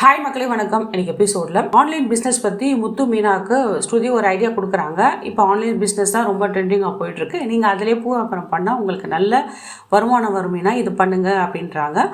Hi மக்களே வணக்கம். இன்னைக்கு எபிசோட்ல ஆன்லைன் பிஸ்னஸ் பற்றி முத்து மீனாவுக்கு ஸ்ருதி ஒரு ஐடியா கொடுக்குறாங்க. இப்போ ஆன்லைன் பிஸ்னஸ் தான் ரொம்ப ட்ரெண்டிங்காக போயிட்டு இருக்கு. நீங்கள் அதிலே பூ வியாபாரம் பண்ணால் உங்களுக்கு நல்ல வருமானம் வருமீனா இது பண்ணுங்க அப்படின்றாங்க.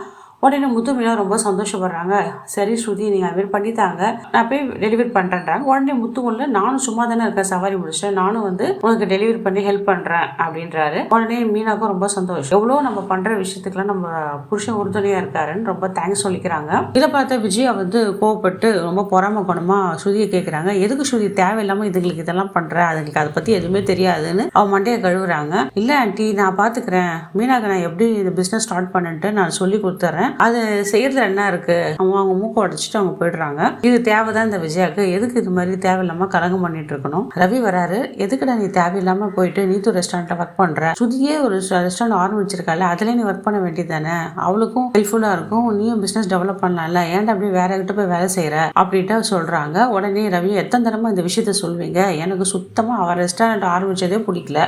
உடனே முத்து மீனா ரொம்ப சந்தோஷப்படுறாங்க. சரி ஸ்ருதி நீங்கள் அதுமாரி பண்ணித்தாங்க, நான் போய் டெலிவரி பண்ணுறேன்றாங்க. உடனே முத்துக்குள்ள நானும் சும்மா தானே இருக்கேன், சவாரி முடிச்சேன், நானும் உனக்கு டெலிவரி பண்ணி ஹெல்ப் பண்ணுறேன் அப்படின்றாரு. உடனே மீனாவுக்கும் ரொம்ப சந்தோஷம். எவ்வளோ நம்ம பண்ணுற விஷயத்துக்குலாம் நம்ம புருஷன் உறுதுணையாக இருக்காருன்னு ரொம்ப தேங்க்ஸ் சொல்லிக்கிறாங்க. இதை பார்த்த விஜயா கோவப்பட்டு ரொம்ப பொறாம குணமாக ஸ்ருதியை கேட்குறாங்க. எதுக்கு ஸ்ருதி தேவையில்லாமல் இதுங்களுக்கு இதெல்லாம் பண்ணுற, அதுங்களுக்கு அதை பற்றி எதுவுமே தெரியாதுன்னு அவன் மண்டையை கழுவுறாங்க. இல்லை ஆண்டி நான் பார்த்துக்கிறேன், மீனாக்கு நான் எப்படி இந்த பிஸ்னஸ் ஸ்டார்ட் பண்ணிட்டு நான் சொல்லி கொடுத்துட்றேன், அது செய்யறதுல என்ன இருக்கு, அவங்க மூக்க உடைச்சிட்டு அவங்க போயிடுறாங்க. இது தேவைதான் இந்த விஜயாக்கு, எதுக்கு இது மாதிரி தேவையில்லாம கலங்கம் பண்ணிட்டு இருக்கணும். ரவி வராரு. எதுக்குடா நீ தேவையில்லாம போயிட்டு நீத்து ரெஸ்டாரண்ட்ல ஒர்க் பண்ற, சுதியே ஒரு ரெஸ்டாரண்ட் ஆரம்பிச்சிருக்கால, அதுல நீ ஒர்க் பண்ண வேண்டியது தானே, அவளுக்கும் ஹெல்ப்ஃபுல்லா இருக்கும், நீயும் பிசினஸ் டெவலப் பண்ணலாம்ல, ஏன்டா அப்படியே வேற கிட்ட போய் வேலை செய்யற அப்படின்ட்டு சொல்றாங்க. உடனே ரவி எத்தனை தரமா இந்த விஷயத்த சொல்வீங்க, எனக்கு சுத்தமா அவள் ரெஸ்டாரண்ட் ஆரம்பிச்சதே பிடிக்கல,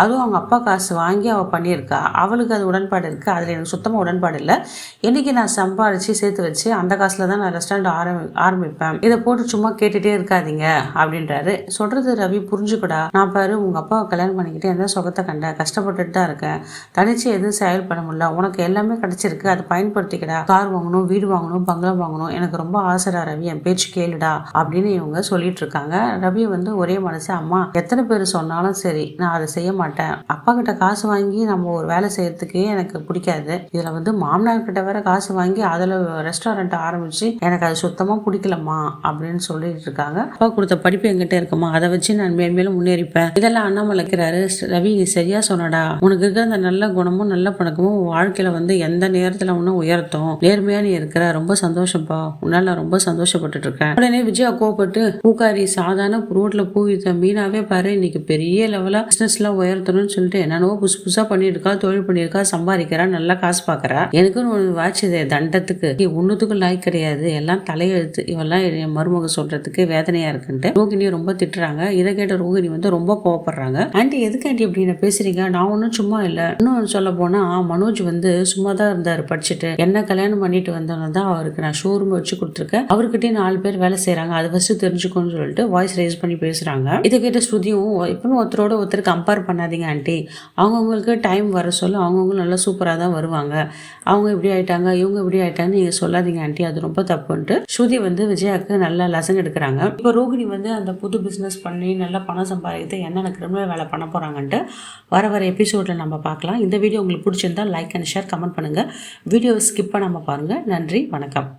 அதுவும் அவங்க அப்பா காசு வாங்கி அவள் பண்ணியிருக்கா, அவளுக்கு அது உடன்பாடு இருக்கு, அதுல எனக்கு சுத்தமாக உடன்பாடு இல்லை. இன்னைக்கு நான் சம்பாரிச்சு சேர்த்து வச்சு அந்த காசுல தான் நான் ரெஸ்டாரண்ட் ஆரம்பிப்பேன், இதை போட்டு சும்மா கேட்டுட்டே இருக்காதீங்க அப்படின்றாரு. சொல்றது ரவி புரிஞ்சுக்கூடா, நான் பாரு உங்க அப்பாவை கல்யாணம் பண்ணிக்கிட்டு எந்த சுகத்தை கண்ட, கஷ்டப்பட்டுட்டு தான் இருக்கேன், தனிச்சு எதுவும் செயல் பண்ண முடியல, உனக்கு எல்லாமே கிடைச்சிருக்கு, அதை பயன்படுத்திக்கடா, கார் வாங்கணும், வீடு வாங்கணும், பங்களா வாங்கணும், எனக்கு ரொம்ப ஆசைடா ரவி, என் பேச்சு கேளுடா அப்படின்னு இவங்க சொல்லிட்டு இருக்காங்க. ரவி ஒரே மனசு, அம்மா எத்தனை பேர் சொன்னாலும் சரி நான் அதை செய்ய மாட்டேன், அப்பா கிட்ட காசு வாங்கி நம்ம ஒரு வேலை செய்யறதுக்கே எனக்கு பிடிக்காது, இதுல மாமனார் கிட்ட வேற காசு வாங்கி அதில் ரெஸ்டாரண்ட் ஆரம்பிச்சு எனக்கு அது சுத்தமாக பிடிக்கலம்மா அப்படின்னு சொல்லிட்டு இருக்காங்க. அப்பா கொடுத்த படிப்பு என்கிட்ட இருக்குமா, அதை வச்சு நான் மேலும் முன்னேறிப்பேன், இதெல்லாம் அண்ணாமலைக்கிறாரு. ரவி நீ சரியா சொன்னடா, உனக்கு இருக்கிற அந்த நல்ல குணமும் நல்ல பழக்கமும் வாழ்க்கையில எந்த நேரத்தில் ஒன்றும் உயர்த்தும், நேர்மையா நீ இருக்கிற, ரொம்ப சந்தோஷப்பா, உன்னால நான் ரொம்ப சந்தோஷப்பட்டு இருக்கேன். உடனே விஜயா கோவப்பட்டு, பூக்காரி சாதாரண ரோட்ல பூ வித்த மீனாவே பாரு இன்னைக்கு பெரிய லெவலா பிசினஸ்லாம் உயர்த்தணும்னு சொல்லிட்டு என்னென்னவோ புதுசா பண்ணியிருக்கா, தொழில் பண்ணியிருக்கா, சம்பாதிக்கிறா, நல்லா காசு பார்க்கறா, எனக்குன்னு வாட்சுதே தண்டத்துக்கு ஒன்னுத்துக்கும் லாய் கிடையாது, எல்லாம் தலையெழுத்து, இவெல்லாம் என் மருமக சொல்றதுக்கு வேதனையா இருக்குன்ட்டு ரோகிணி ரொம்ப திட்டுறாங்க. இதை கேட்ட ரோகிணி ரொம்ப கோவப்படுறாங்க. ஆண்டி எதுக்கு ஆண்டி இப்படி பேசுறீங்க, நான் ஒன்றும் சும்மா இல்லை, இன்னும் சொல்ல போனா மனோஜ் சும்மா தான் இருந்தாரு படிச்சுட்டு, என்ன கல்யாணம் பண்ணிட்டு வந்தவங்க தான் அவருக்கு நான் ஷோரூம் வச்சு கொடுத்துருக்கேன், அவர்கிட்டயே 4 பேர் வேலை செய்யறாங்க, அதை ஃபர்ஸ்ட் தெரிஞ்சுக்கோன்னு சொல்லிட்டு வாய்ஸ் ரைஸ் பண்ணி பேசுறாங்க. இதை கேட்ட ஸ்ருதியும் எப்பவுமே ஒருத்தரோட ஒருத்தர் கம்பேர் பண்ணாதீங்க ஆண்டி, அவங்கவுங்களுக்கு டைம் வர சொல்ல அவங்கவுங்க நல்லா சூப்பராக தான் வருவாங்க, அவங்க இப்படி ஆயிட்டாங்க இவங்க இப்படி ஆயிட்டாங்கன்னு நீங்க சொல்லாதீங்க ஆண்டி, அது ரொம்ப தப்புன்ட்டு ஸ்ருதி விஜயாவுக்கு நல்லா லெசன் எடுக்கிறாங்க. இப்போ ரோகிணி அந்த புது பிசினஸ் பண்ணி நல்லா பணம் சம்பாதித்து என்னென்ன கிரிமினல் வேலை பண்ண போறாங்கன்ட்டு வர எபிசோட்ல நம்ம பார்க்கலாம். இந்த வீடியோ உங்களுக்கு பிடிச்சிருந்தா லைக் அண்ட் ஷேர், கமெண்ட் பண்ணுங்க, வீடியோவை ஸ்கிப் பண்ணாம பாருங்க. நன்றி, வணக்கம்.